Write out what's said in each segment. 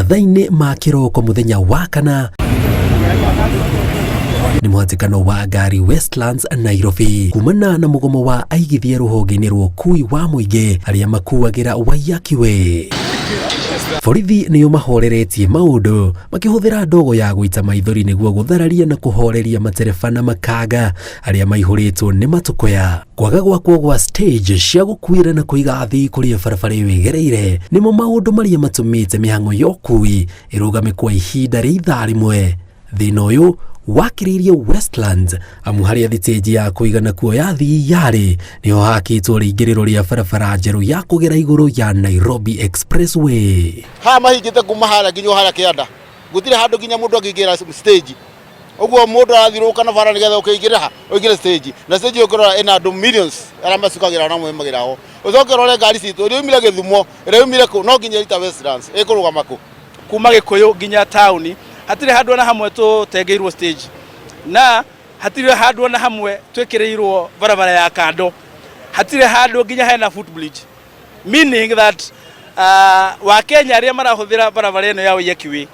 Mathainĩ ma kĩroko mũthenya wa kana nĩ mũhatĩkano wa ngari Westlands Nairobi kumana na mũgomo wa aigithia rũhonge-inĩ rwa ũkui wa mũingĩ arĩa makuagĩra Wayakiwe. Borithi nĩo mahoreretie maũndũ makĩhũthĩra ndogo ya gũita maithori nĩguo gũthararia na kũhoreria matereba na makanga arĩa maihũrĩtwo nĩ matũkoya. Kwaga gwakwo gwa stage cia gũkuĩra na kũiga athii kũrĩa barabara ĩyo ĩgereire nĩmo maũndũ marĩa matũmĩte mĩhang'o ya ũkui ĩrũgame kwa ihinda rĩa ithaa rĩmwe. Thĩna ũyũ wakĩrĩirie Westlands amu harĩa thitĩnji ya kũigana kuoya athii yarĩ nĩho hakĩtwo rĩingĩrĩro rĩa barabara njerũ ya kũgera igũrũ ya Nairobi Expressway. Ha mahingĩte kuma harĩa nginya harĩa kĩanda gũtirĩ handũ nginya mũndũ angĩingĩra stage. Ũguo mũndũ arathiũrũrũka na bara nĩgetha ũkĩingĩre ha ũingĩre stage na stage ĩyo ũkorwo ĩna andũ millions arĩa macukagĩra na moimagĩra ho. Ũcoke ũrore ngari citũ ĩrĩa yumire Gĩthumo ĩrĩa yumire kũ no nginya ita Westlands ĩkũrũgama kũ kuma Gĩkũyũ nginya taũni. Hatirĩ handũ na hamwe tũtengeirwo stage na hatirĩ handũ na hamwe twĩkĩrĩirwo barabara ya kando. Hatirĩ handũ nginya hena footbridge, meaning that Wakenya arĩa marahũthĩra barabara ĩno ya Wayakiwe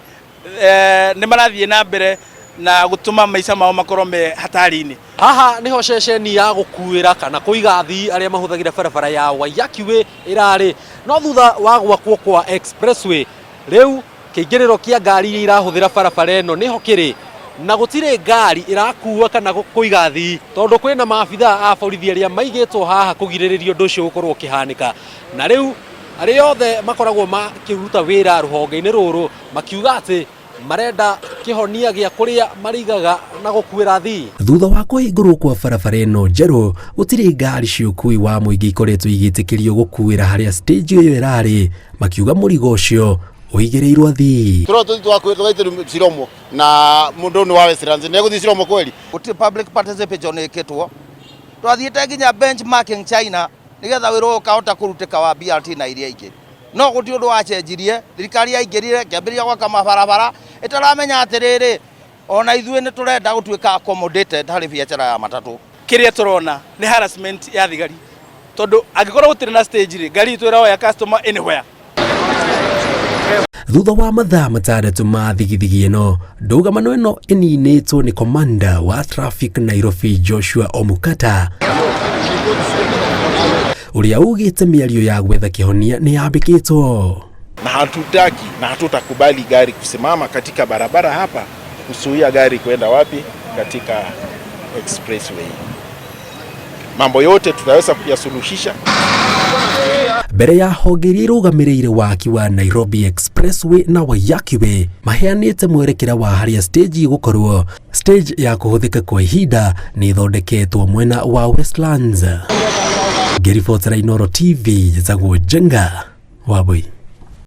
nĩ marathiĩ na mbere na gũtũma maica mao makorwo me hatari-inĩ. Haha nĩho ceceni ya gũkuĩra kana kũiga athii arĩa mahũthagĩra barabara ya Wayakiwe ĩrarĩ, no thutha wa gwakwo kwa expressway rĩu kĩingĩrĩro kĩa ngari iria irahũthĩra barabara ĩno nĩho kĩrĩ na gũtirĩ ngari ĩrakua kana kũiga athii tondũ kwĩna maabithaa a borithi arĩa maigĩtwo haha kũgirĩrĩria ũndũ ũcio gũkorwo ũkĩhanĩka. Na rĩu arĩa othe makoragwo makĩruta wĩra rũhonge-inĩ rũrũ makiuga atĩ marenda kĩhonia gĩa kũrĩa marigaga na gũkuĩra athii. Thutha wa kũhingũrwo kwa barabara ĩno njerũ gũtirĩ ngari cia ũkui wa mũingĩ ikoretwo igĩtĩkĩrio gũkuĩra harĩa stage ĩyo ĩrarĩ, makiuga mũrigo ũcio ũigĩrĩirwo athii. Tũgaitĩrwo Ciromo na mũndũ nĩ wa Westlands nĩ egũthiĩ Ciromo kweli? Gũtirĩ public participation ĩkĩtwo. Twathiĩte nginya benchmarking China nĩgetha wĩra ũkahota kũrutĩka wa BRT na iria ingĩ. No gũtirĩ ũndũ wacenjirie, thirikari yaingĩrire kĩambĩrĩria gwaka mabarabara ĩtaramenya atĩrĩrĩ ona ithuĩ nĩ tũrenda gũtuĩka accommodated harĩ biacara ya matatũ. Kĩrĩa tũrona nĩ harassment ya thigari tondũ angĩkorwo gũtirĩ na stage rĩ ngari itũ ĩroya customer anywhere. Thutha wa mathaa matandatũ ma thigithigi ĩno, ndũgamano ĩno ĩninĩtwo nĩ commander wa traffic Nairobi Joshua Omukata ũrĩa ugĩte mĩario ya gwetha kĩhonia nĩ yambĩkĩtwo. Na hatutaki na hatutakubali gari kusimama katika barabara hapa kuzuia gari kwenda wapi katika expressway. Mambo yote tutaweza kuyasuluhisha. Mbere ya honge iria irũgamĩrĩire waki wa Nairobi Expressway na Wayakiwe maheanĩte mwerekera wa harĩa stage gũkorwo. Stage ya kũhũthĩka kwa ihinda nĩ ĩthondeketwo mwena wa Westlands. Ngĩribotera Inooro TV njĩtagwo Jenga Wabui.